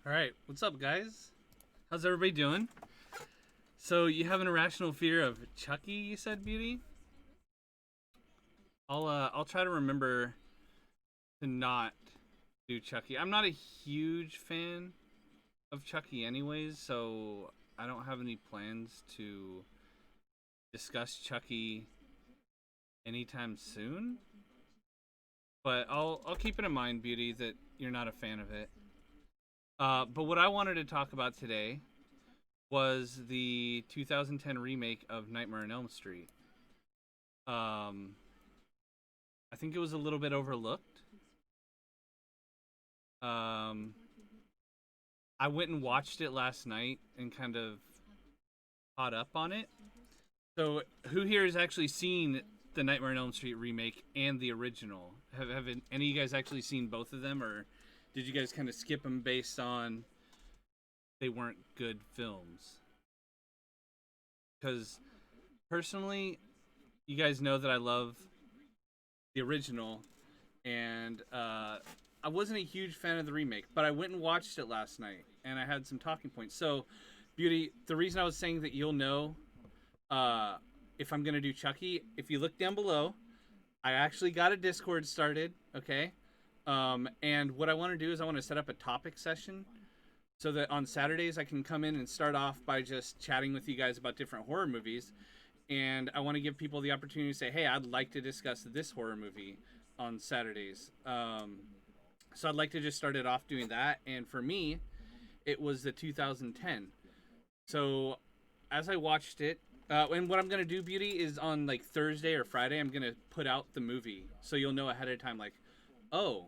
All right, what's up, guys? How's everybody doing? So you have an irrational fear of Chucky, you said, Beauty? I'll try to remember to not do Chucky. I'm not a huge fan of Chucky, anyways, so I don't have any plans to discuss Chucky anytime soon. But I'll keep it in mind, Beauty, that you're not a fan of it. But what I wanted to talk about today was the 2010 remake of Nightmare on Elm Street. Um, I think it was a little bit overlooked. Um, I went and watched it last night and kind of caught up on it. So, who here has actually seen the Nightmare on Elm Street remake and the original? Have any of you guys actually seen both of them, or did you guys kind of skip them based on they weren't good films? Because personally, you guys know that I love the original, and I wasn't a huge fan of the remake, but I went and watched it last night, and I had some talking points. So, Beauty, the reason I was saying that you'll know if I'm gonna do Chucky, if you look down below, I actually got a Discord started. Okay, and what I want to do is I want to set up a topic session so that on Saturdays I can come in and start off by just chatting with you guys about different horror movies, and I want to give people the opportunity to say, hey, I'd like to discuss this horror movie on Saturdays. So I'd like to just start it off doing that, and for me, it was the 2010. So as I watched it, and what I'm gonna do, Beauty, is on like Thursday or Friday, I'm gonna put out the movie, so you'll know ahead of time, like, oh,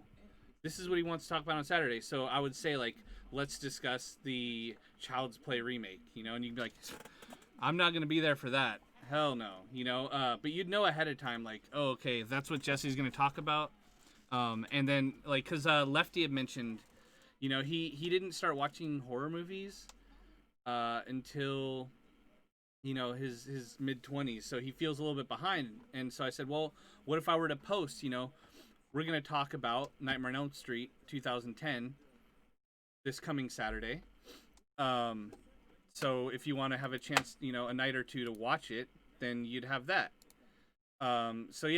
this is what he wants to talk about on Saturday. So I would say, like, let's discuss the Child's Play remake, and you'd be like, I'm not gonna be there for that. Hell no, but you'd know ahead of time, like, oh, okay, that's what Jesse's gonna talk about. And then, like, because Lefty had mentioned, he didn't start watching horror movies until his mid-20s, so he feels a little bit behind. And so I said, well, what if I were to post, we're going to talk about Nightmare on Elm Street 2010 this coming Saturday. So if you want to have a chance, a night or two to watch it, then you'd have that. So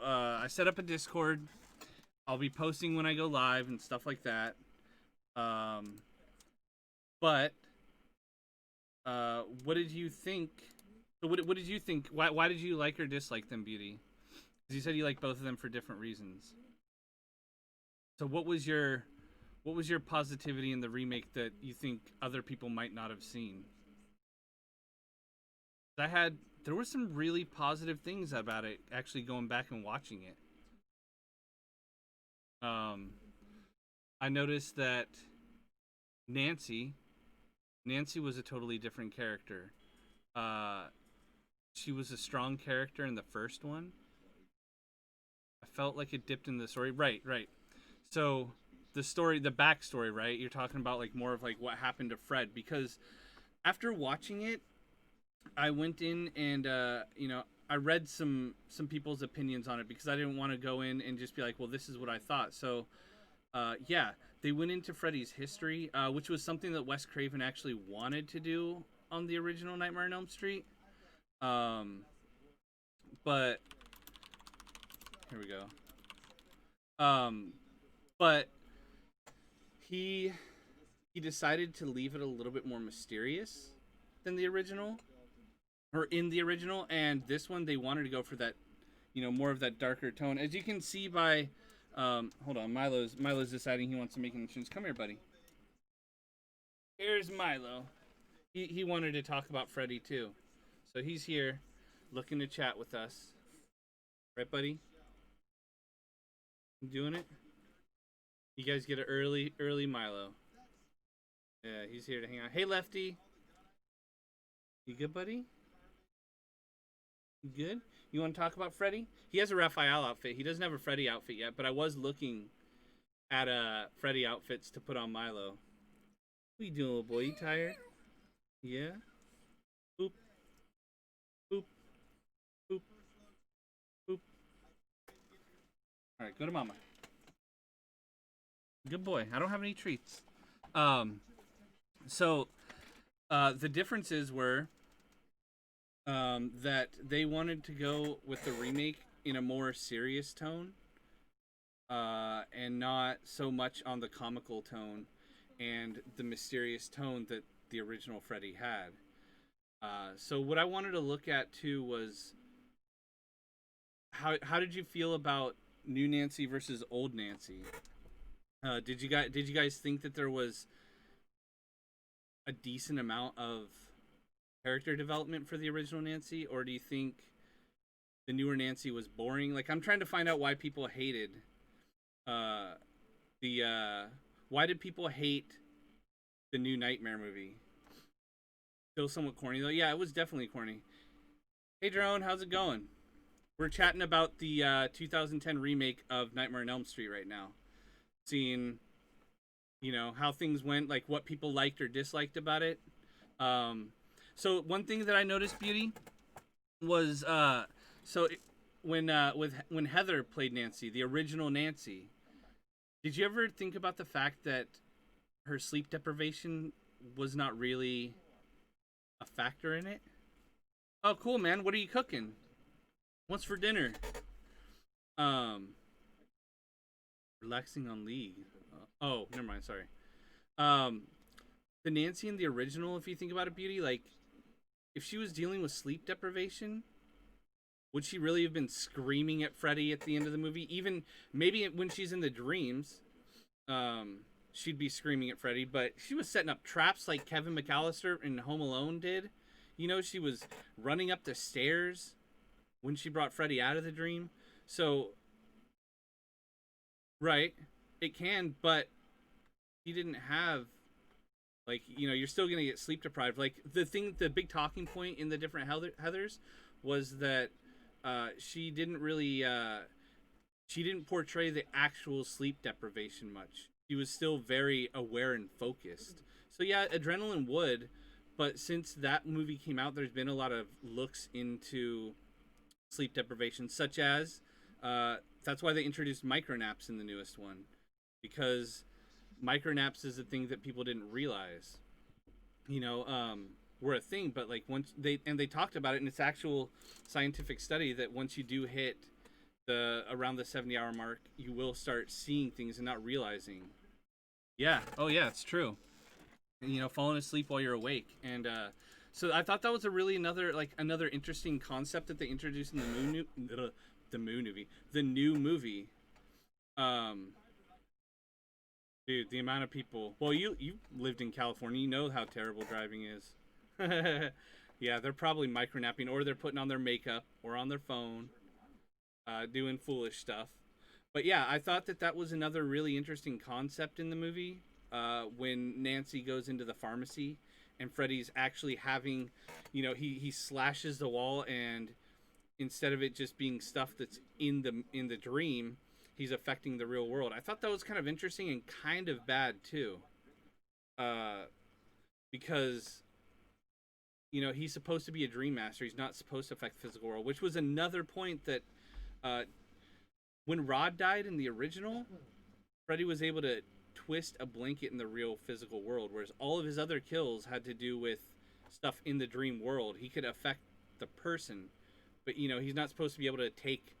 I set up a Discord. I'll be posting when I go live and stuff like that. But what did you think? So what did you think? Why did you like or dislike them, Beauty? Because you said you like both of them for different reasons. So what was your positivity in the remake that you think other people might not have seen? There were some really positive things about it. Actually, going back and watching it, I noticed that Nancy was a totally different character. She was a strong character in the first one. I felt like it dipped in the story. Right. So the backstory, right? You're talking about like more of like what happened to Fred, because after watching it, I went in and I read some people's opinions on it, because I didn't want to go in and just be like, well, this is what I thought. So they went into Freddy's history, which was something that Wes Craven actually wanted to do on the original Nightmare on Elm Street. But here we go. But he decided to leave it a little bit more mysterious than the original, or in the original, and this one they wanted to go for that, more of that darker tone. As you can see by, hold on, Milo's deciding he wants to make an entrance. Come here, buddy. Here's Milo. He wanted to talk about Freddy too, so he's here, looking to chat with us. Right, buddy? You doing it? You guys get an early Milo. Yeah, he's here to hang out. Hey, Lefty. You good, buddy? You good? You want to talk about Freddy? He has a Raphael outfit. He doesn't have a Freddy outfit yet, but I was looking at Freddy outfits to put on Milo. What you doing, little boy? You tired? Yeah? Boop. Boop. Boop. Boop. Alright, go to mama. Good boy. I don't have any treats. Um, so the differences were that they wanted to go with the remake in a more serious tone, and not so much on the comical tone and the mysterious tone that the original Freddy had. So what I wanted to look at too was how did you feel about new Nancy versus old Nancy? Did you guys think that there was a decent amount of character development for the original Nancy, or do you think the newer Nancy was boring? Like, I'm trying to find out why people hated uh, the why did people hate the new Nightmare movie? Still somewhat corny though. Yeah, it was definitely corny. Hey Drone, how's it going? We're chatting about the 2010 remake of Nightmare on Elm Street right now. Seeing, how things went, like what people liked or disliked about it. Um, so one thing that I noticed, Beauty, was so it, when Heather played Nancy, the original Nancy. Did you ever think about the fact that her sleep deprivation was not really a factor in it? Oh, cool, man. What are you cooking? What's for dinner? Um, relaxing on League. Oh, never mind. Sorry. Um, the Nancy in the original, if you think about it, Beauty, like if she was dealing with sleep deprivation, would she really have been screaming at Freddy at the end of the movie? Even maybe when she's in the dreams, she'd be screaming at Freddy, but she was setting up traps like Kevin McAllister in Home Alone did. She was running up the stairs when she brought Freddy out of the dream. So, right, it can, but he didn't have, like, you're still gonna get sleep deprived. Like the big talking point in the different Heathers was that she didn't really she didn't portray the actual sleep deprivation much. She was still very aware and focused. So yeah, adrenaline would, but since that movie came out, there's been a lot of looks into sleep deprivation, such as that's why they introduced micronaps in the newest one, because micronaps is a thing that people didn't realize, were a thing. But like once they talked about it in its actual scientific study that once you do hit the around the 70-hour mark, you will start seeing things and not realizing. Yeah. Oh yeah, it's true. Falling asleep while you're awake, and so I thought that was a really another interesting concept that they introduced in the new movie. Um, Dude, the amount of people. Well, you lived in California. You know how terrible driving is. Yeah, they're probably micronapping, or they're putting on their makeup, or on their phone, doing foolish stuff. But yeah, I thought that was another really interesting concept in the movie. When Nancy goes into the pharmacy, and Freddy's actually having, he slashes the wall, and instead of it just being stuff that's in the dream, he's affecting the real world. I thought that was kind of interesting and kind of bad too, uh, because he's supposed to be a dream master. He's not supposed to affect the physical world, which was another point that uh, when Rod died in the original, Freddy was able to twist a blanket in the real physical world, whereas all of his other kills had to do with stuff in the dream world. He could affect the person, but he's not supposed to be able to take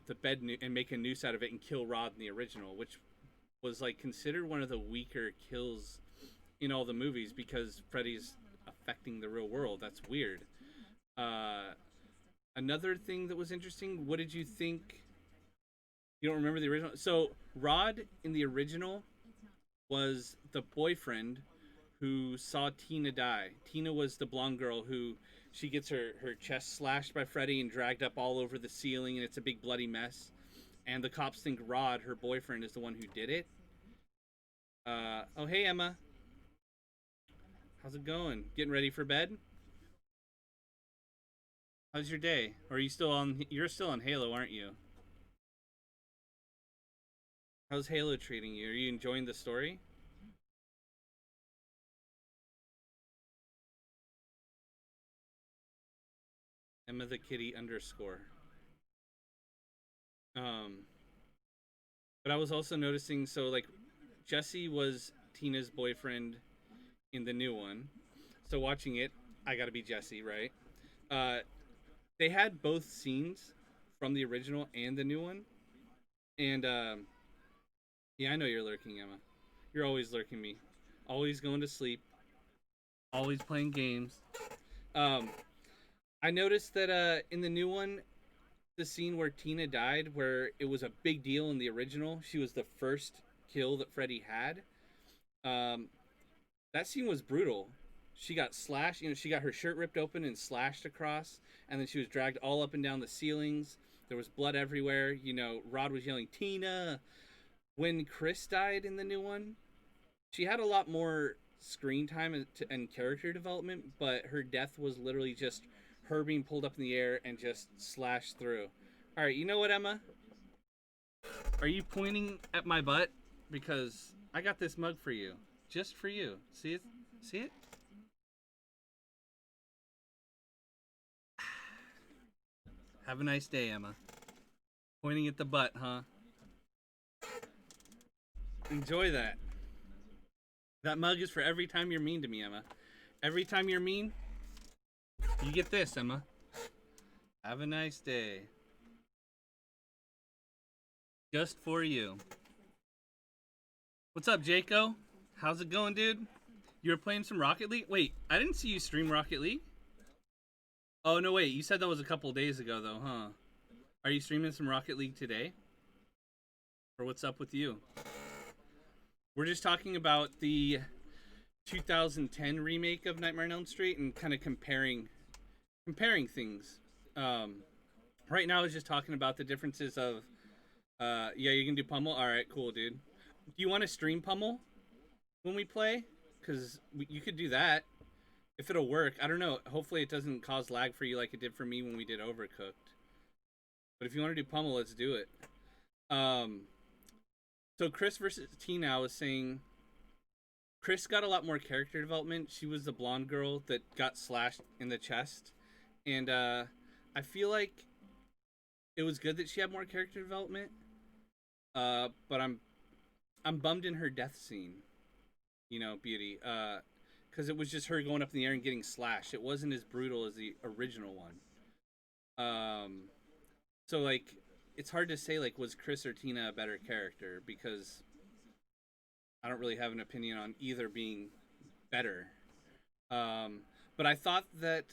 the bed and make a noose out of it and kill Rod in the original, which was like considered one of the weaker kills in all the movies because Freddy's affecting the real world. That's weird. Uh, Another thing that was interesting. What did you think? You don't remember the original? So Rod in the original was the boyfriend who saw Tina die. Tina was the blonde girl who she gets her chest slashed by Freddy and dragged up all over the ceiling, and it's a big bloody mess. And the cops think Rod, her boyfriend, is the one who did it. Oh, hey, Emma. How's it going? Getting ready for bed? How's your day? Or are you still on? You're still on Halo, aren't you? How's Halo treating you? Are you enjoying the story? Emma the Kitty underscore. Um, but I was also noticing, so like Jesse was Tina's boyfriend in the new one. So watching it, I got to be Jesse, right? Uh, they had both scenes from the original and the new one, and yeah, I know you're lurking, Emma. You're always lurking me, always going to sleep, always playing games. Um, I noticed that in the new one, the scene where Tina died, where it was a big deal in the original, she was the first kill that Freddy had. Um, that scene was brutal. She got slashed, she got her shirt ripped open and slashed across, and then she was dragged all up and down the ceilings. There was blood everywhere. Rod was yelling, Tina. When Chris died in the new one, she had a lot more screen time and character development, but her death was literally just her being pulled up in the air and just slashed through. All right, you know what, Emma? Are you pointing at my butt? Because I got this mug for you. Just for you. See it? See it? Have a nice day, Emma. Pointing at the butt, huh? Enjoy that. That mug is for every time you're mean to me, Emma. Every time you're mean, you get this, Emma. Have a nice day. Just for you. What's up, Jaco? How's it going, dude? You were playing some Rocket League? Wait, I didn't see you stream Rocket League. Oh, no, wait. You said that was a couple days ago, though, huh? Are you streaming some Rocket League today? Or what's up with you? We're just talking about the 2010 remake of Nightmare on Elm Street and kind of comparing things. Right now, I was just talking about the differences of. Yeah, you can do Pummel. All right, cool, dude. Do you want to stream Pummel when we play? Because you could do that if it'll work. I don't know. Hopefully, it doesn't cause lag for you like it did for me when we did Overcooked. But if you want to do Pummel, let's do it. So Chris versus Tina, I was saying Chris got a lot more character development. She was the blonde girl that got slashed in the chest. And I feel like it was good that she had more character development. But I'm bummed in her death scene. Beauty. Because it was just her going up in the air and getting slashed. It wasn't as brutal as the original one. So like, it's hard to say like, was Chris or Tina a better character, because I don't really have an opinion on either being better. But I thought that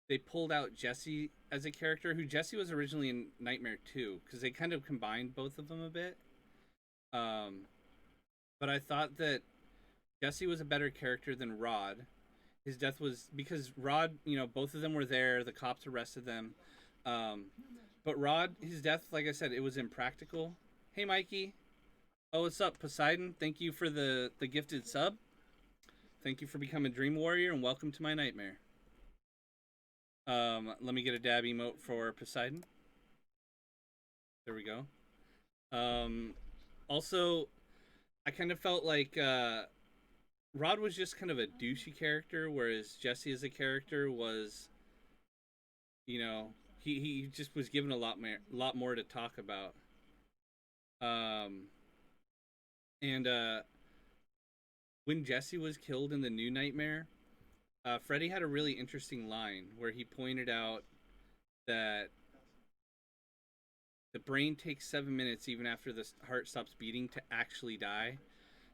they pulled out Jesse as a character, who Jesse was originally in Nightmare 2, because they kind of combined both of them a bit. But I thought that Jesse was a better character than Rod. His death was because Rod, both of them were there. The cops arrested them. But Rod, his death, like I said, it was impractical. Hey, Mikey. Oh, what's up, Poseidon? Thank you for the gifted sub. Thank you for becoming Dream Warrior, and welcome to my nightmare. Let me get a dab emote for Poseidon. There we go. Also, I kind of felt like Rod was just kind of a douchey character, whereas Jesse as a character was, he just was given a lot more to talk about. And when Jesse was killed in the new Nightmare, Freddy had a really interesting line where he pointed out that the brain takes 7 minutes even after the heart stops beating to actually die.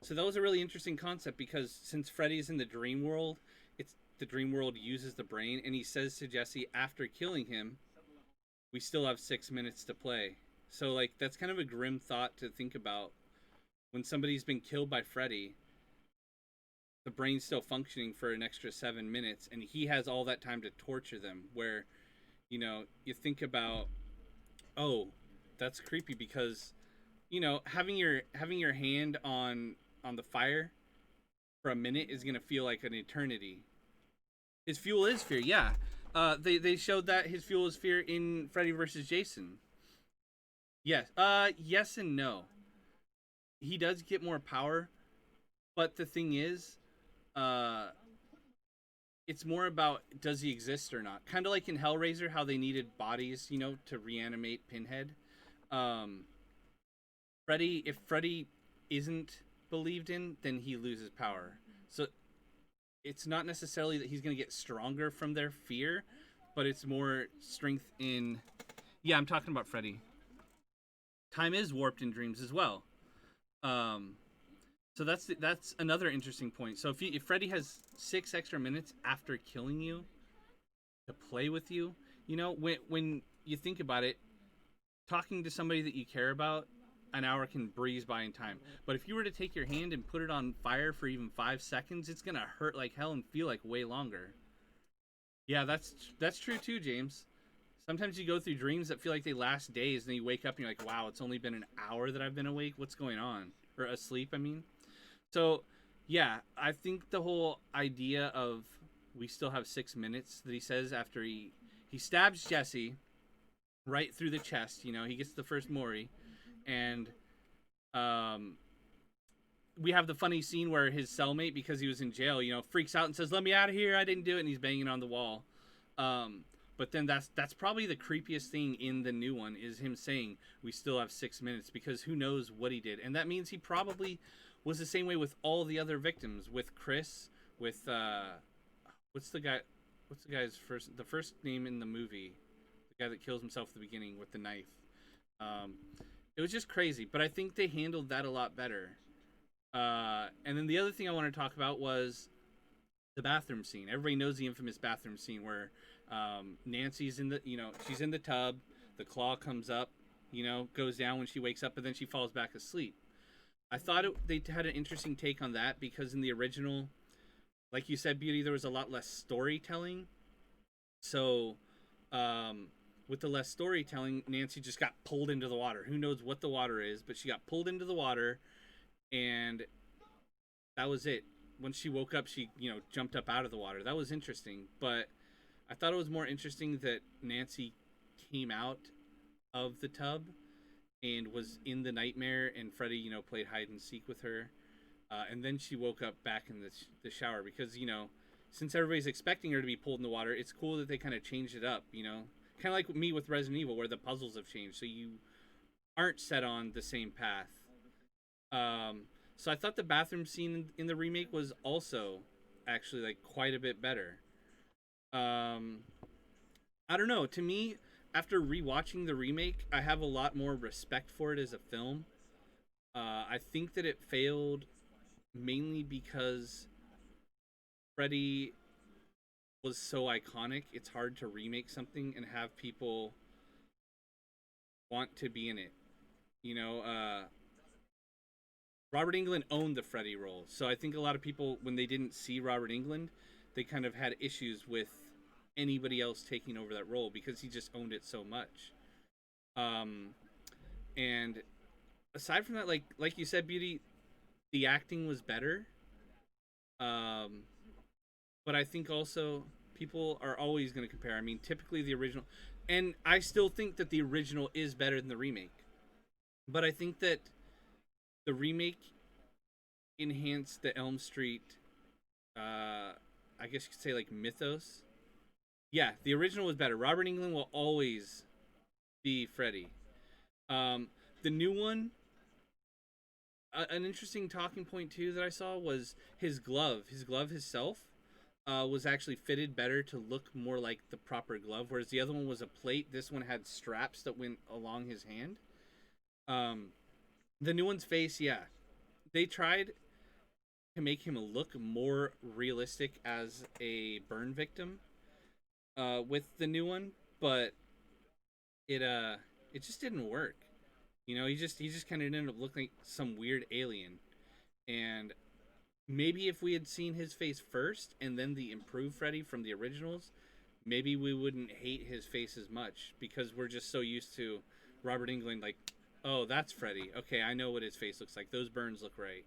So that was a really interesting concept, because since Freddy's in the dream world, it's the dream world uses the brain, and he says to Jesse after killing him, we still have 6 minutes to play. So like, that's kind of a grim thought to think about. When somebody's been killed by Freddy, the brain's still functioning for an extra 7 minutes, and he has all that time to torture them. Where, you think about, oh, that's creepy, because, having your hand on the fire for a minute is gonna feel like an eternity. His fuel is fear, yeah. They showed that his fuel is fear in Freddy vs. Jason. Yes. Yes and no. He does get more power, but the thing is, it's more about, does he exist or not? Kind of like in Hellraiser, how they needed bodies, to reanimate Pinhead. Freddy, if Freddy isn't believed in, then he loses power. So it's not necessarily that he's going to get stronger from their fear, but it's more strength in. Yeah, I'm talking about Freddy. Time is warped in dreams as well. Um, so that's another interesting point. So if Freddy has 6 extra minutes after killing you to play with you, when you think about it, talking to somebody that you care about, an hour can breeze by in time. But if you were to take your hand and put it on fire for even 5 seconds, it's gonna hurt like hell and feel like way longer. Yeah, that's true too, James. Sometimes you go through dreams that feel like they last days, and then you wake up and you're like, "Wow, it's only been an hour that I've been awake. What's going on?" Or asleep, I mean. So, yeah, I think the whole idea of we still have 6 minutes that he says after he stabs Jesse right through the chest. He gets the first Mori, and um, we have the funny scene where his cellmate, because he was in jail, freaks out and says, "Let me out of here! I didn't do it," and he's banging on the wall. But then that's probably the creepiest thing in the new one is him saying we still have 6 minutes, because who knows what he did, and that means he probably was the same way with all the other victims, with Chris, with what's the guy's first name in the movie, the guy that kills himself at the beginning with the knife. Um, it was just crazy, but I think they handled that a lot better. And then the other thing I want to talk about was the bathroom scene. Everybody knows the infamous bathroom scene where Nancy's in the, she's in the tub, the claw comes up, goes down when she wakes up, and then she falls back asleep. I thought they had an interesting take on that, because in the original, like you said, Beauty, there was a lot less storytelling. So, with the less storytelling, Nancy just got pulled into the water. Who knows what the water is, but she got pulled into the water, and that was it. When she woke up, she, jumped up out of the water. That was interesting, but I thought it was more interesting that Nancy came out of the tub and was in the nightmare, and Freddy, played hide and seek with her. And then she woke up back in the shower, because, since everybody's expecting her to be pulled in the water, it's cool that they kind of changed it up, Kind of like me with Resident Evil, where the puzzles have changed, so you aren't set on the same path. So I thought the bathroom scene in the remake was also actually like quite a bit better. I don't know. To me, after rewatching the remake, I have a lot more respect for it as a film. I think that it failed mainly because Freddy was so iconic. It's hard to remake something and have people want to be in it. You know, Robert Englund owned the Freddy role, so I think a lot of people, when they didn't see Robert Englund, they kind of had issues with anybody else taking over that role because he just owned it so much. And aside from that, like you said, Beauty, the acting was better. Um, but I think also people are always going to compare. I mean, typically the original, and I still think that the original is better than the remake. But I think that the remake enhanced the Elm Street, I guess you could say, like, mythos. Yeah, the original was better. Robert Englund will always be Freddy. Um, the new one, an interesting talking point too that I saw was his glove. His glove himself was actually fitted better to look more like the proper glove, whereas the other one was a plate. This one had straps that went along his hand. Um, the new one's face, yeah, they tried to make him look more realistic as a burn victim with the new one, but it just didn't work. You know, he just kind of ended up looking like some weird alien. And maybe if we had seen his face first and then the improved Freddy from the originals, maybe we wouldn't hate his face as much because we're just so used to Robert Englund, like, oh, that's Freddy. Okay, I know what his face looks like. Those burns look right.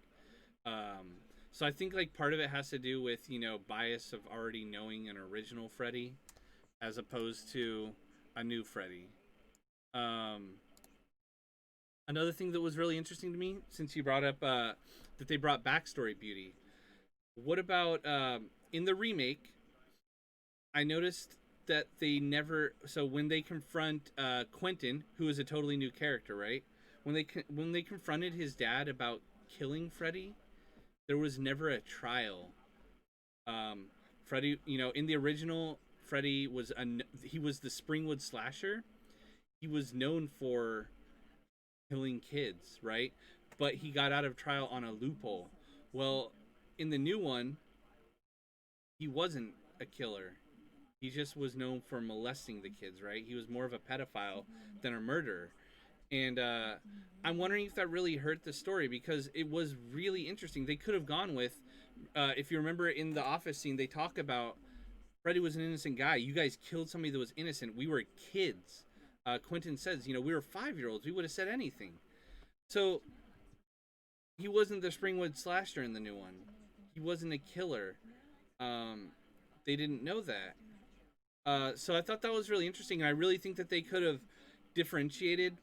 So I think like part of it has to do with, you know, bias of already knowing an original Freddy as opposed to a new Freddy. Um, Another thing that was really interesting to me, since you brought up that they brought backstory, Beauty. What about in the remake? I noticed that they never. So when they confront Quentin, who is a totally new character, right? When they confronted his dad about killing Freddy, there was never a trial. Um, Freddy, in the original, Freddy was he was the Springwood slasher. He was known for killing kids, right? But he got out of trial on a loophole. Well, in the new one, he wasn't a killer. He just was known for molesting the kids, right? He was more of a pedophile than a murderer. And I'm wondering if that really hurt the story because it was really interesting. They could have gone with, if you remember in the office scene, they talk about Freddy was an innocent guy. You guys killed somebody that was innocent. We were kids. Quentin says, we were 5-year-olds. We would have said anything. So he wasn't the Springwood slasher in the new one. He wasn't a killer. Um, they didn't know that. So I thought that was really interesting. And I really think that they could have differentiated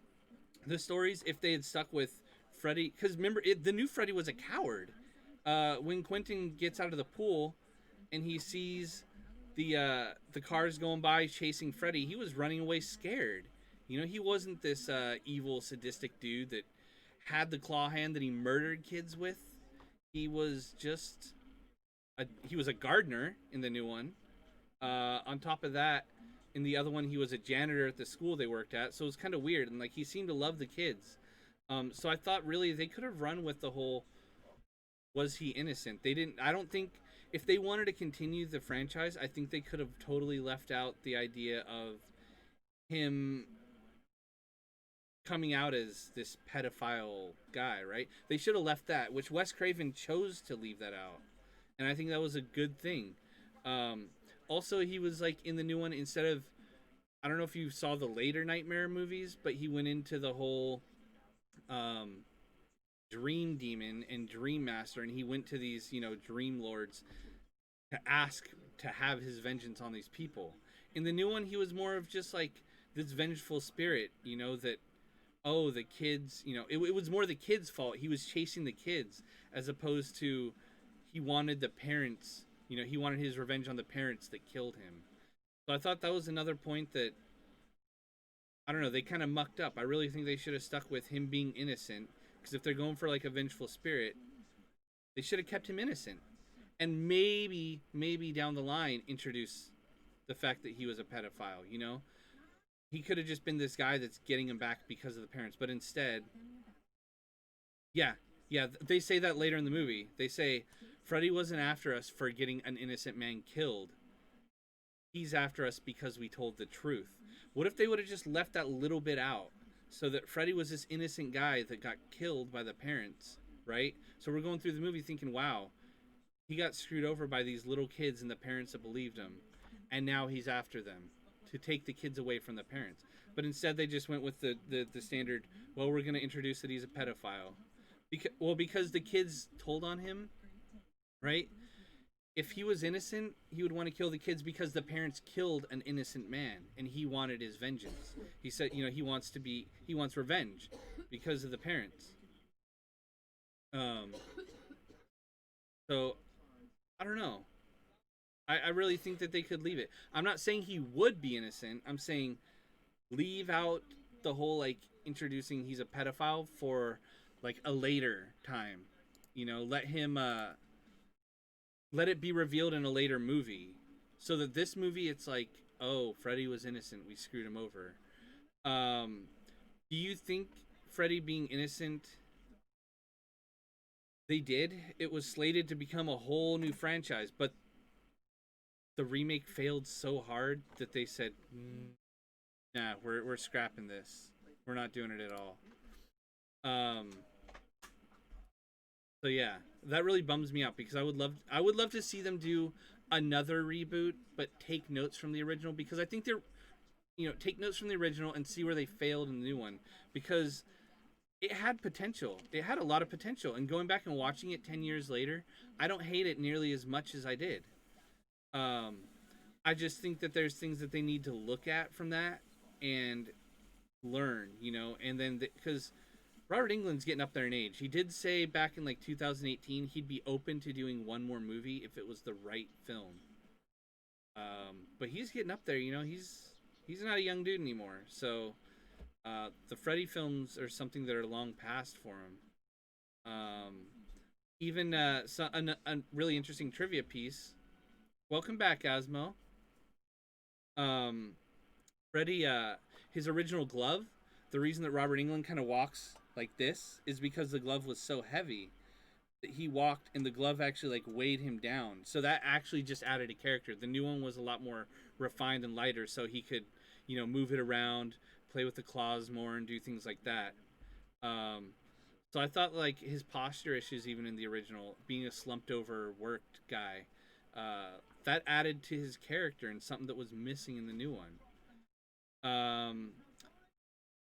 the stories if they had stuck with Freddy. Because remember, the new Freddy was a coward. When Quentin gets out of the pool and he sees the cars going by chasing Freddy, he was running away scared. He wasn't this evil, sadistic dude that had the claw hand that he murdered kids with. He was just he was a gardener in the new one. On top of that, in the other one, he was a janitor at the school they worked at. So it was kind of weird, and like he seemed to love the kids. So I thought really they could have run with the whole was he innocent? They didn't. I don't think if they wanted to continue the franchise, I think they could have totally left out the idea of him coming out as this pedophile guy, right? They should have left that, which Wes Craven chose to leave that out, and I think that was a good thing. Um, Also, he was like in the new one instead of I don't know if you saw the later Nightmare movies, but he went into the whole um, Dream Demon and Dream Master, and he went to these Dream Lords to ask to have his vengeance on these people. In the new one, he was more of just like this vengeful spirit, that oh the kids, it was more the kids' fault. He was chasing the kids as opposed to he wanted the parents. He wanted his revenge on the parents that killed him. So I thought that was another point that I don't know. They kind of mucked up. I really think they should have stuck with him being innocent because if they're going for like a vengeful spirit, they should have kept him innocent and maybe down the line introduce the fact that he was a pedophile. He could have just been this guy that's getting him back because of the parents, but instead, yeah, yeah, they say that later in the movie. They say Freddy wasn't after us for getting an innocent man killed. He's after us because we told the truth. What if they would have just left that little bit out so that Freddy was this innocent guy that got killed by the parents, right? So we're going through the movie thinking, wow, he got screwed over by these little kids and the parents that believed him, and now he's after them to take the kids away from the parents. But instead, they just went with the standard, well, we're going to introduce that he's a pedophile. Because the kids told on him, right? If he was innocent, he would want to kill the kids because the parents killed an innocent man and he wanted his vengeance. He said, he wants revenge because of the parents. Um, so I don't know. I really think that they could leave it. I'm not saying he would be innocent. I'm saying leave out the whole like introducing he's a pedophile for like a later time. Let him let it be revealed in a later movie so that this movie it's like, oh, Freddy was innocent, we screwed him over. Do you think Freddy being innocent, they did? It was slated to become a whole new franchise, but the remake failed so hard that they said, nah, we're scrapping this, we're not doing it at all. So yeah, that really bums me out because I would love to see them do another reboot, but take notes from the original because I think they're take notes from the original and see where they failed in the new one because it had potential. It had a lot of potential, and going back and watching it 10 years later, I don't hate it nearly as much as I did. I just think that there's things that they need to look at from that and learn, and then because Robert Englund's getting up there in age. He did say back in like 2018 he'd be open to doing one more movie if it was the right film. But he's getting up there, he's not a young dude anymore. So the Freddy films are something that are long past for him. Even a really interesting trivia piece. Welcome back, Asmo. Um, Freddy, his original glove, the reason that Robert England kind of walks like this is because the glove was so heavy that he walked and the glove actually like weighed him down. So that actually just added a character. The new one was a lot more refined and lighter, so he could, move it around, play with the claws more, and do things like that. Um, so I thought like his posture issues, even in the original, being a slumped over, worked guy, that added to his character and something that was missing in the new one. Um,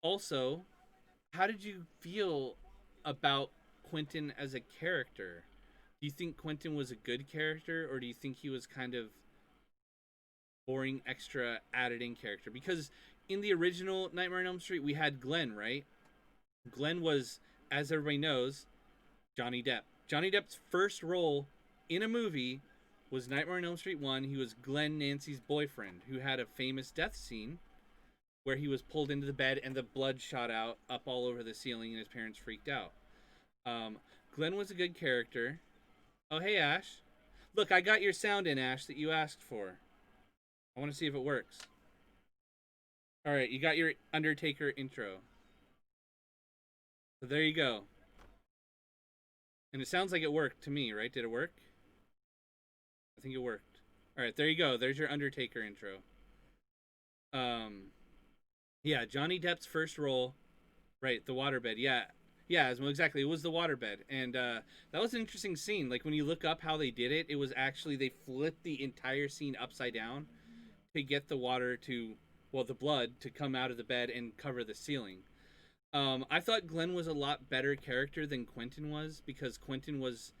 Also, how did you feel about Quentin as a character? Do you think Quentin was a good character, or do you think he was kind of boring, extra added in character? Because in the original Nightmare on Elm Street, we had Glenn, right? Glenn was, as everybody knows, Johnny Depp. Johnny Depp's first role in a movie was Nightmare on Elm Street 1. He was Glenn Nancy's boyfriend, who had a famous death scene where he was pulled into the bed and the blood shot out up all over the ceiling and his parents freaked out. Um, Glenn was a good character. Oh, hey, Ash. Look, I got your sound in, Ash, that you asked for. I want to see if it works. All right, you got your Undertaker intro. So there you go. And it sounds like it worked to me, right? Did it work? I think it worked. All right, there you go. There's your Undertaker intro. Um, yeah, Johnny Depp's first role, right? The waterbed. Yeah, yeah, well, exactly. It was the waterbed, and that was an interesting scene. Like when you look up how they did it, it was actually they flipped the entire scene upside down to get the water to, well, the blood to come out of the bed and cover the ceiling. I thought Glenn was a lot better character than Quentin was because Quentin was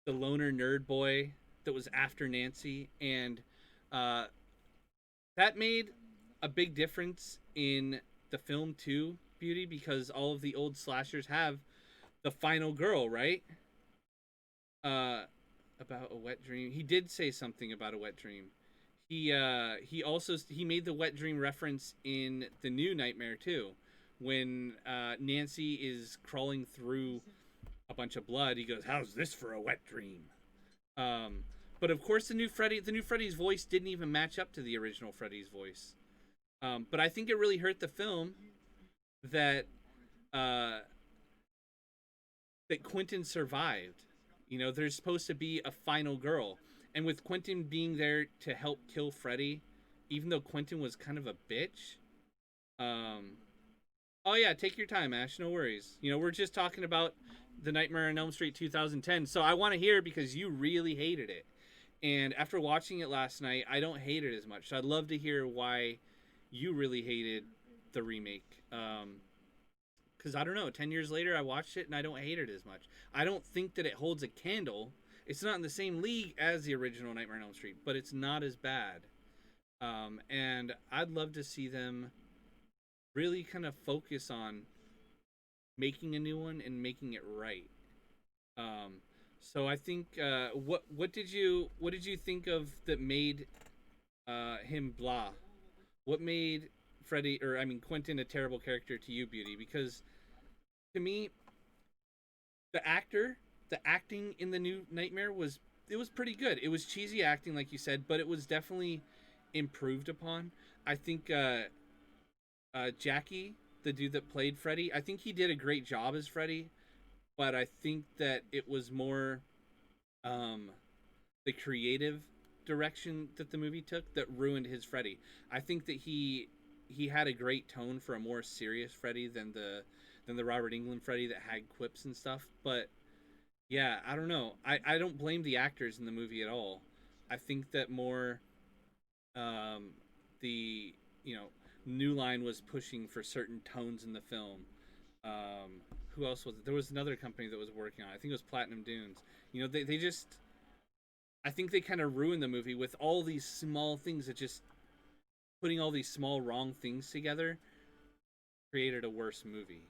the loner nerd boy that was after Nancy, and uh, that made a big difference in the film too, Beauty, because all of the old slashers have the final girl, right? Uh, about a wet dream. He did say something about a wet dream. He also he made the wet dream reference in the new Nightmare too, when Nancy is crawling through a bunch of blood. He goes, "How's this for a wet dream?" Um, but of course, the new Freddy's voice didn't even match up to the original Freddy's voice. But I think it really hurt the film that uh, that Quentin survived. There's supposed to be a final girl, and with Quentin being there to help kill Freddy, even though Quentin was kind of a bitch. Um, oh yeah, take your time, Ash. No worries. We're just talking about the Nightmare on Elm Street 2010, so I want to hear because you really hated it, and after watching it last night, I don't hate it as much. So I'd love to hear why you really hated the remake. Because I don't know, 10 years later, I watched it and I don't hate it as much. I don't think that it holds a candle. It's not in the same league as the original Nightmare on Elm Street, but it's not as bad. And I'd love to see them really kind of focus on making a new one and making it right. Um, so I think what did you think of that made him blah? What made Freddy, or I mean Quentin, a terrible character to you, Beauty? Because to me, the actor, the acting in the new Nightmare was pretty good. It was cheesy acting, like you said, but it was definitely improved upon. I think Jackie, the dude that played Freddy, I think he did a great job as Freddy, but I think that it was more um, the creative direction that the movie took that ruined his Freddy. I think that he had a great tone for a more serious Freddy than the Robert Englund Freddy that had quips and stuff. But yeah, I don't know. I don't blame the actors in the movie at all. I think that more um, the New Line was pushing for certain tones in the film. Who else was it? There was another company that was working on it. I think it was Platinum Dunes. They just I think they kind of ruined the movie with all these small things that just putting all these small wrong things together created a worse movie.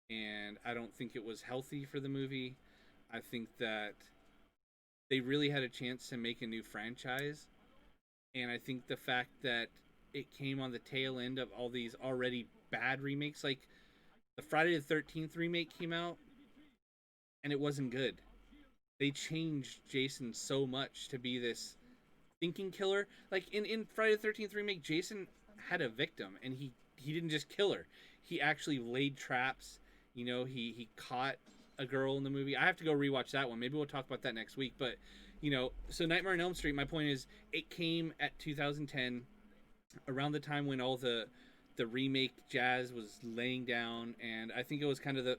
And I don't think it was healthy for the movie. I think that they really had a chance to make a new franchise. And I think the fact that it came on the tail end of all these already bad remakes, like the Friday the 13th remake came out, and it wasn't good. They changed Jason so much to be this thinking killer. Like in Friday the 13th remake, Jason had a victim, and he didn't just kill her. He actually laid traps. He caught a girl in the movie. I have to go rewatch that one. Maybe we'll talk about that next week. But so Nightmare on Elm Street. My point is, it came at 2010, around the time when all the remake jazz was laying down, and I think it was kind of the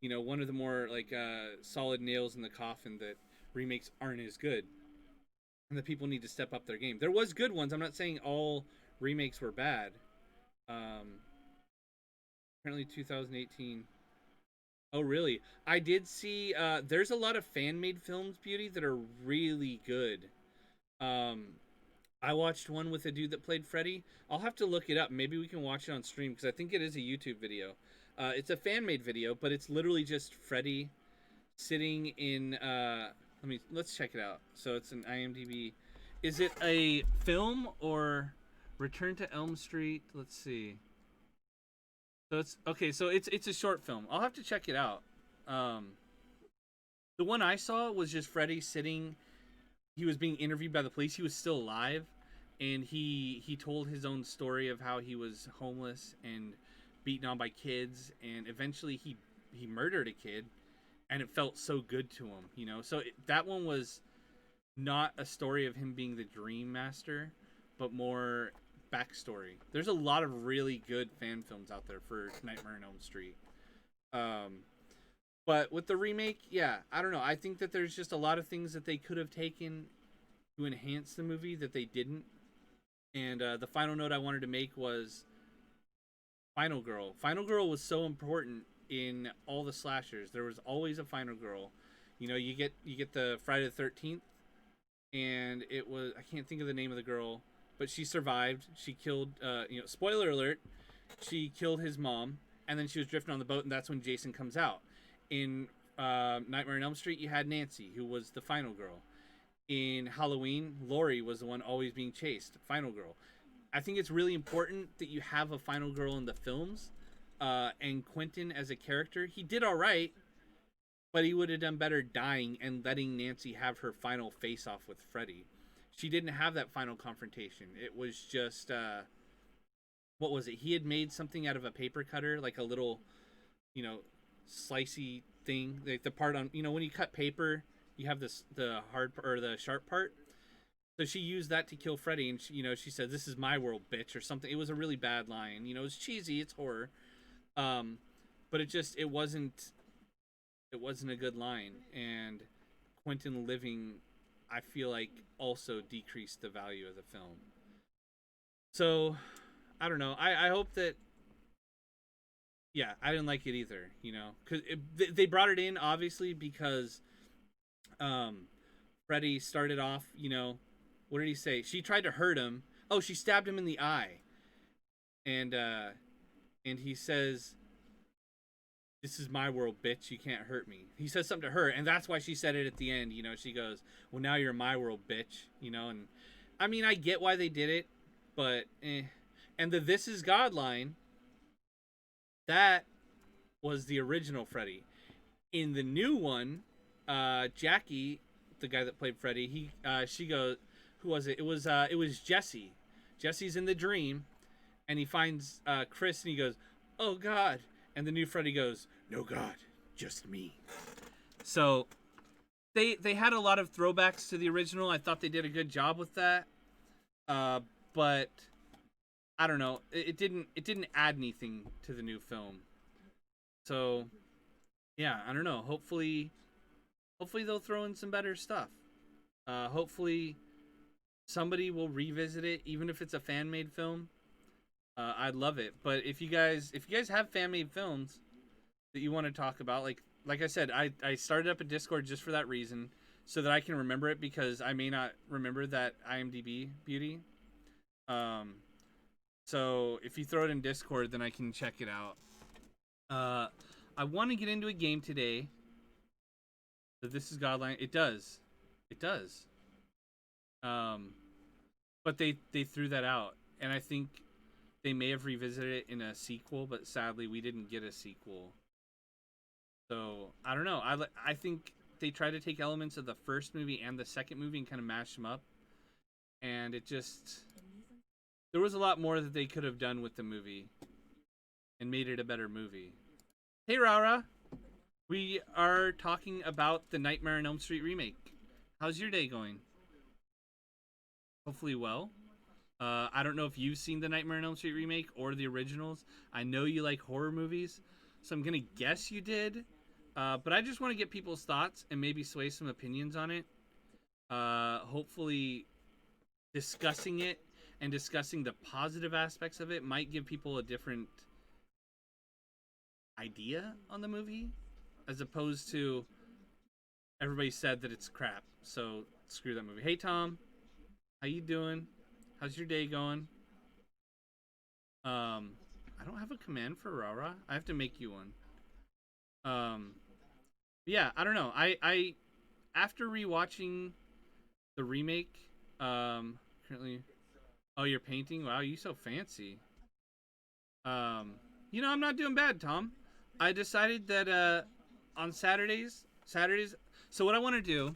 one of the more like solid nails in the coffin that remakes aren't as good, and that people need to step up their game. There was good ones. I'm not saying all remakes were bad. Um, Apparently 2018. Oh, really? I did see. There's a lot of fan made films, Beauty, that are really good. Um, I watched one with a dude that played Freddy. I'll have to look it up. Maybe we can watch it on stream because I think it is a YouTube video. It's a fan made video, but it's literally just Freddy sitting in. Let's check it out. So it's an IMDb. Is it a film or Return to Elm Street? Let's see. So it's okay. So it's a short film. I'll have to check it out. Um, the one I saw was just Freddy sitting. He was being interviewed by the police. He was still alive, and he told his own story of how he was homeless and beaten on by kids, and eventually he murdered a kid, and it felt so good to him. So that one was not a story of him being the dream master, but more backstory. There's a lot of really good fan films out there for Nightmare on Elm Street. Um, but with the remake, yeah, I don't know. I think that there's just a lot of things that they could have taken to enhance the movie that they didn't. And the final note I wanted to make was Final Girl. Final Girl was so important in all the slashers. There was always a Final Girl. You get the Friday the 13th, and it was, I can't think of the name of the girl, but she survived. She killed. Spoiler alert. She killed his mom, and then she was drifting on the boat, and that's when Jason comes out. In Nightmare on Elm Street, you had Nancy, who was the final girl. In Halloween, Laurie was the one always being chased, final girl. I think it's really important that you have a final girl in the films. And Quentin as a character, he did all right, but he would have done better dying and letting Nancy have her final face off with Freddy. She didn't have that final confrontation. It was just what was it? He had made something out of a paper cutter, like a little, you know, slicey thing, like the part on, when you cut paper, you have this the hard or the sharp part. So she used that to kill Freddy, and she said, "This is my world, bitch," or something. It was a really bad line. It's cheesy, it's horror, um, but it wasn't a good line. And Quentin living, I feel like, also decreased the value of the film. So I don't know. I hope that. Yeah, I didn't like it either. Because they brought it in obviously because um, Freddy started off. What did he say? She tried to hurt him. Oh, she stabbed him in the eye, and he says, "This is my world, bitch. You can't hurt me." He says something to her, and that's why she said it at the end. She goes, "Well, now you're my world, bitch." And I mean, I get why they did it, but And the "This is God" line, that was the original Freddy. In the new one, Jackie, the guy that played Freddy, she goes, who was it? It was Jesse. Jesse's in the dream, and he finds Chris, and he goes, "Oh God!" And the new Freddy goes, "No God, just me." So they had a lot of throwbacks to the original. I thought they did a good job with that, but I don't know. It didn't add anything to the new film. So yeah, I don't know. Hopefully they'll throw in some better stuff. Hopefully somebody will revisit it, even if it's a fan made film. I'd love it. But if you guys have fan made films that you want to talk about, like I said, I started up a Discord just for that reason, so that I can remember it, because I may not remember that IMDb beauty. Um, so if you throw it in Discord, then I can check it out. Uh, I want to get into a game today. So this is Godline. It does. Um, but they threw that out, and I think they may have revisited it in a sequel, but sadly we didn't get a sequel. So I don't know. I think they tried to take elements of the first movie and the second movie and kind of mash them up, and it just there was a lot more that they could have done with the movie and made it a better movie. Hey Rara, we are talking about the Nightmare on Elm Street remake. How's your day going? Hopefully well. I don't know if you've seen the Nightmare on Elm Street remake or the originals. I know you like horror movies, so I'm gonna guess you did. But I just want to get people's thoughts and maybe sway some opinions on it. Hopefully, discussing it and discussing the positive aspects of it might give people a different idea on the movie, as opposed to everybody said that it's crap. So screw that movie. Hey Tom, how you doing? How's your day going? I don't have a command for Rara. I have to make you one. Um, yeah, I don't know. I after rewatching the remake, currently. Oh, you're painting. Wow, you so fancy. Um, I'm not doing bad, Tom. I decided that on Saturdays. So what I want to do,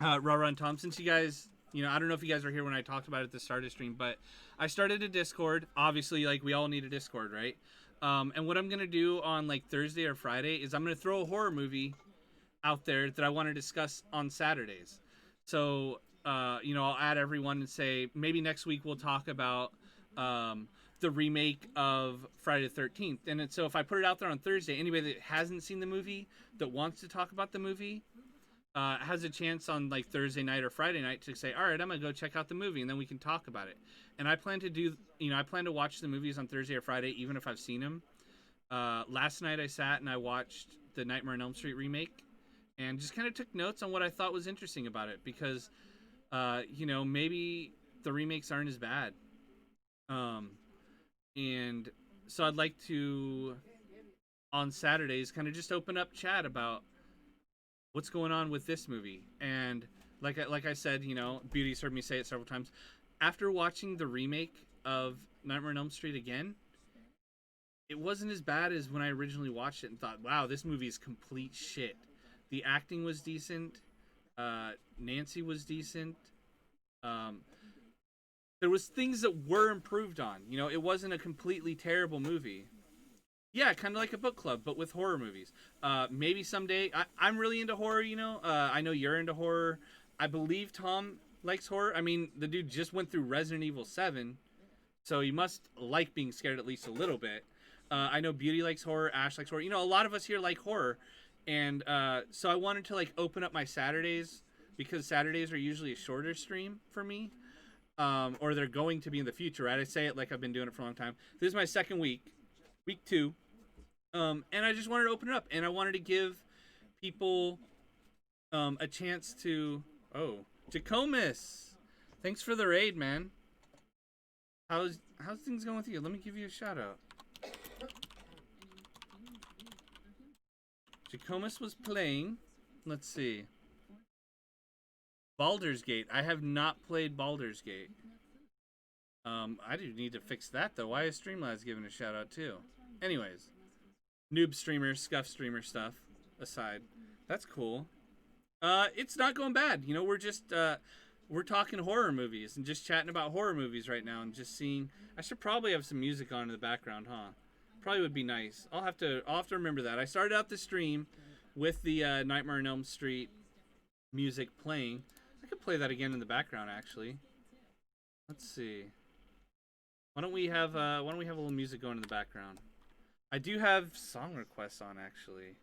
Rara and Tom, since you guys, I don't know if you guys were here when I talked about it at the start of the stream, but I started a Discord. Obviously, like we all need a Discord, right? And what I'm gonna do on like Thursday or Friday is I'm gonna throw a horror movie out there that I want to discuss on Saturdays. So, I'll add everyone and say maybe next week we'll talk about the remake of Friday the 13th. And so if I put it out there on Thursday, anybody that hasn't seen the movie that wants to talk about the movie has a chance on like Thursday night or Friday night to say, all right, I'm going to go check out the movie and then we can talk about it. And I plan to I plan to watch the movies on Thursday or Friday, even if I've seen them. Last night I sat and I watched the Nightmare on Elm Street remake and just kind of took notes on what I thought was interesting about it because, maybe the remakes aren't as bad. And so I'd like to, on Saturdays, kind of just open up chat about what's going on with this movie. And like I said, Beauty's heard me say it several times. After watching the remake of Nightmare on Elm Street again, it wasn't as bad as when I originally watched it and thought, wow, this movie is complete shit. The acting was decent. Nancy was decent. Um, there was things that were improved on. It wasn't a completely terrible movie. Yeah, kind of like a book club, but with horror movies. Maybe someday. I'm really into horror. I know you're into horror. I believe Tom likes horror. I mean, the dude just went through Resident Evil 7, so you must like being scared at least a little bit. I know Beauty likes horror. Ash likes horror. A lot of us here like horror. And so I wanted to like open up my Saturdays because Saturdays are usually a shorter stream for me, or they're going to be in the future. Right? I say it like I've been doing it for a long time. This is my second week 2, and I just wanted to open it up, and I wanted to give people a chance to. Oh, Jacomus, thanks for the raid, man. How's things going with you? Let me give you a shout out. Jacomus was playing, let's see, Baldur's Gate. I have not played Baldur's Gate. I do need to fix that though. Why is Streamlabs giving a shout out too? Anyways, noob streamer, scuff streamer stuff aside, that's cool. It's not going bad. We're just we're talking horror movies and just chatting about horror movies right now and just seeing. I should probably have some music on in the background, huh? Probably would be nice. I'll have to remember that. I started out the stream with the Nightmare on Elm Street music playing. I could play that again in the background actually. Let's see. Why don't we have a little music going in the background? I do have song requests on actually.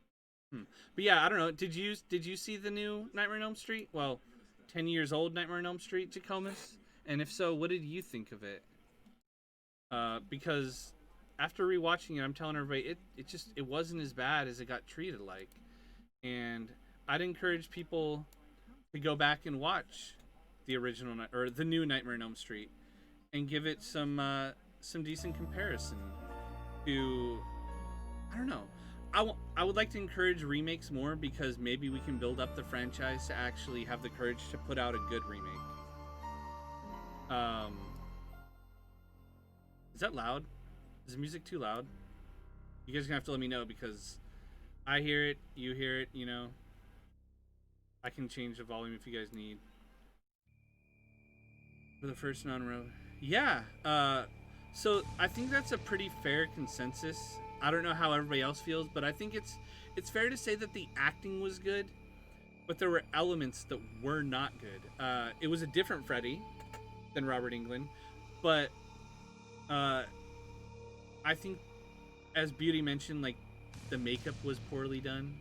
But yeah, I don't know. Did you see the new Nightmare on Elm Street? Well, 10 years old Nightmare on Elm Street, Jacomus? And if so, what did you think of it? Because after rewatching it, I'm telling everybody it wasn't as bad as it got treated like. And I'd encourage people to go back and watch the original or the new Nightmare on Elm Street and give it some decent comparison to, I don't know. I would like to encourage remakes more because maybe we can build up the franchise to actually have the courage to put out a good remake. Is that loud? Is the music too loud? You guys are gonna have to let me know because I hear it, you hear it, you know. I can change the volume if you guys need. For the first non-row. Yeah. So I think that's a pretty fair consensus. I don't know how everybody else feels, but I think it's fair to say that the acting was good, but there were elements that were not good. It was a different Freddy than Robert Englund, but uh, I think, as Beauty mentioned, like the makeup was poorly done.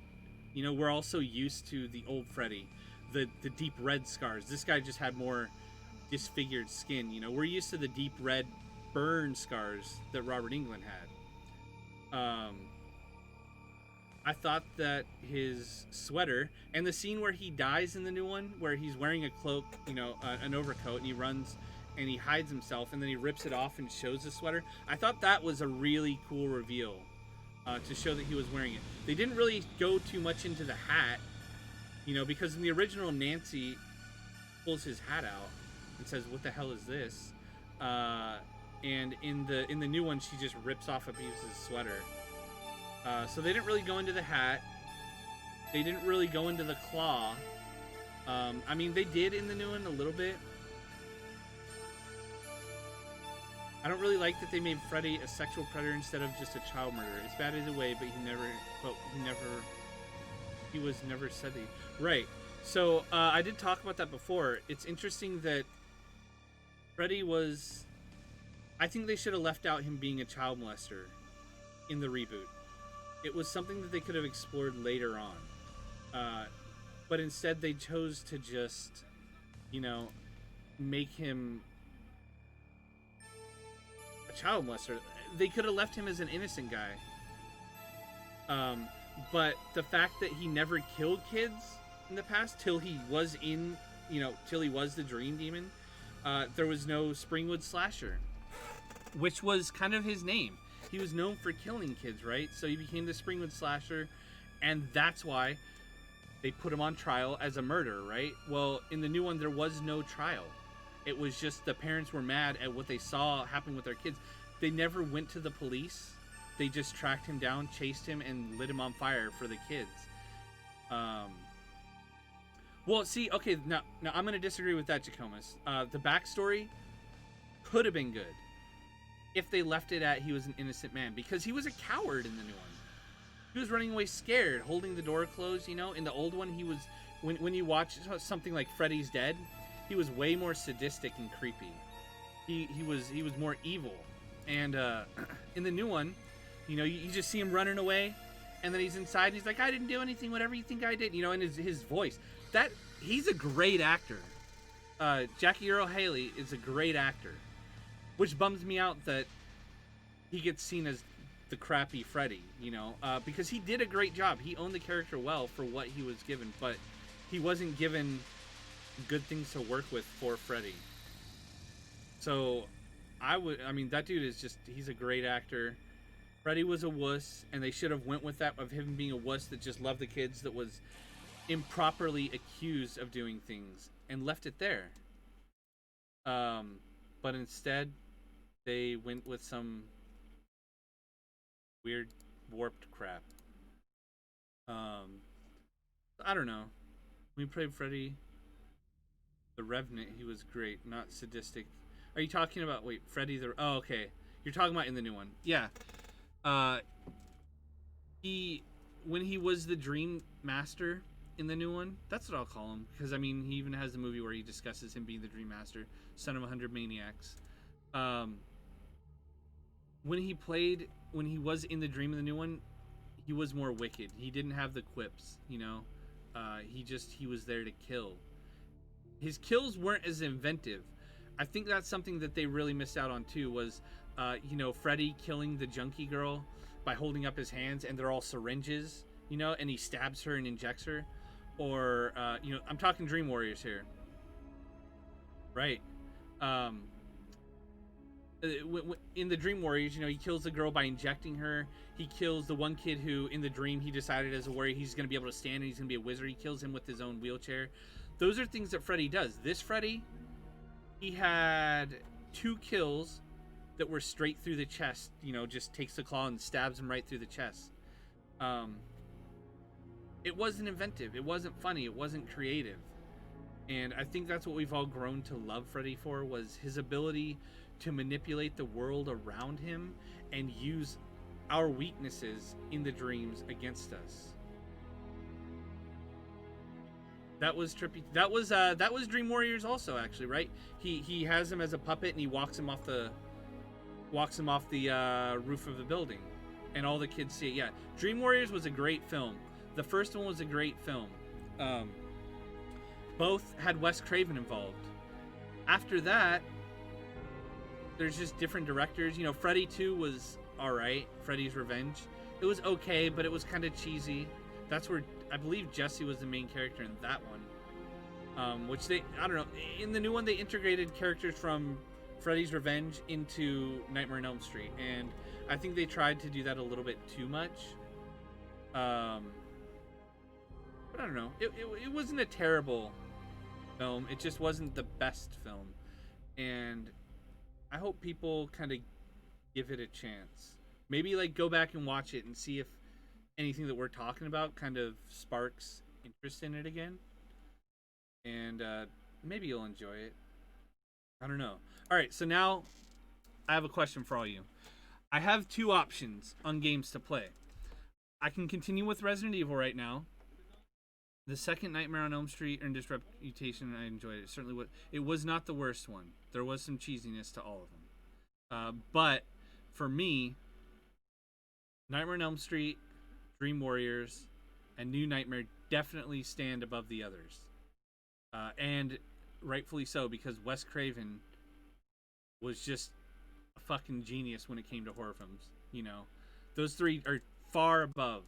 You know, we're also used to the old Freddy, the deep red scars. This guy just had more disfigured skin. You know, we're used to the deep red burn scars that Robert Englund had. I thought that his sweater and the scene where he dies in the new one, where he's wearing a cloak, you know, an overcoat, and he runs and he hides himself, and then he rips it off and shows the sweater. I thought that was a really cool reveal to show that he was wearing it. They didn't really go too much into the hat, you know, because in the original, Nancy pulls his hat out and says, "What the hell is this?" And in the new one, she just rips off a piece of his sweater. So they didn't really go into the hat. They didn't really go into the claw. I mean, they did in the new one a little bit. I don't really like that they made Freddy a sexual predator instead of just a child murderer. It's bad either way, but he was never said that. Right. So I did talk about that before. It's interesting that Freddy was. I think they should have left out him being a child molester in the reboot. It was something that they could have explored later on. But instead they chose to just, you know, make him a child molester. They could have left him as an innocent guy. But the fact that he never killed kids in the past till he was the Dream Demon, there was no Springwood Slasher, which was kind of his name. He was known for killing kids, right? So he became the Springwood Slasher, and that's why they put him on trial as a murderer, right? Well, in the new one, there was no trial. It was just the parents were mad at what they saw happen with their kids. They never went to the police. They just tracked him down, chased him, and lit him on fire for the kids. Well, see, okay, now I'm going to disagree with that, Jacomas. The backstory could have been good if they left it at he was an innocent man, because he was a coward in the new one. He was running away scared, holding the door closed, you know. In the old one, he was, when you watch something like Freddy's Dead, he was way more sadistic and creepy. He was more evil. And in the new one, you know, you just see him running away, and then he's inside and he's like, "I didn't do anything, whatever you think I did," you know. And his voice, that he's a great actor. Jackie Earle Haley is a great actor, which bums me out that he gets seen as the crappy Freddy, you know, because he did a great job. He owned the character well for what he was given, but he wasn't given good things to work with for Freddy. So I mean, that dude is just, he's a great actor. Freddy was a wuss, and they should have went with that, of him being a wuss that just loved the kids, that was improperly accused of doing things, and left it there. But instead, they went with some weird, warped crap. I don't know. We played Freddy the Revenant. He was great, not sadistic. Are you talking about, wait, Freddy the? Oh, okay. You're talking about in the new one. Yeah. He, when he was the Dream Master in the new one, that's what I'll call him, because I mean, he even has the movie where he discusses him being the Dream Master, son of 100 maniacs. When he was in the Dream in the new one, he was more wicked. He didn't have the quips, you know. He was there to kill. His kills weren't as inventive. I think that's something that they really missed out on too, was you know, Freddy killing the junkie girl by holding up his hands, and they're all syringes, you know, and he stabs her and injects her. Or you know, I'm talking Dream Warriors here, right? In the Dream Warriors, you know, he kills the girl by injecting her. He kills the one kid who, in the dream, he decided as a warrior he's going to be able to stand and he's going to be a wizard. He kills him with his own wheelchair. Those are things that Freddy does. This Freddy, he had 2 kills that were straight through the chest. You know, just takes the claw and stabs him right through the chest. It wasn't inventive. It wasn't funny. It wasn't creative. And I think that's what we've all grown to love Freddy for, was his ability to manipulate the world around him and use our weaknesses in the dreams against us. That was trippy. That was Dream Warriors also, actually, right? He has him as a puppet and he walks him off the roof of the building, and all the kids see it. Yeah, Dream Warriors was a great film. The first one was a great film. Um, Both had Wes Craven involved. After that, there's just different directors. You know, Freddy 2 was alright. Freddy's Revenge. It was okay, but it was kind of cheesy. That's where I believe Jesse was the main character in that one. Which I don't know. In the new one, they integrated characters from Freddy's Revenge into Nightmare on Elm Street, and I think they tried to do that a little bit too much. But I don't know. It wasn't a terrible film. It just wasn't the best film, and I hope people kind of give it a chance. Maybe like go back and watch it and see if anything that we're talking about kind of sparks interest in it again, and maybe you'll enjoy it. I don't know. All right, so now I have a question for all you. I have two options on games to play. I can continue with Resident Evil right now. The second Nightmare on Elm Street earned its reputation, and I enjoyed it. Certainly, it was not the worst one. There was some cheesiness to all of them, but for me, Nightmare on Elm Street, Dream Warriors, and New Nightmare definitely stand above the others, and rightfully so, because Wes Craven was just a fucking genius when it came to horror films. You know, those three are far above.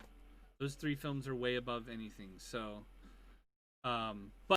Those three films are way above anything. So, but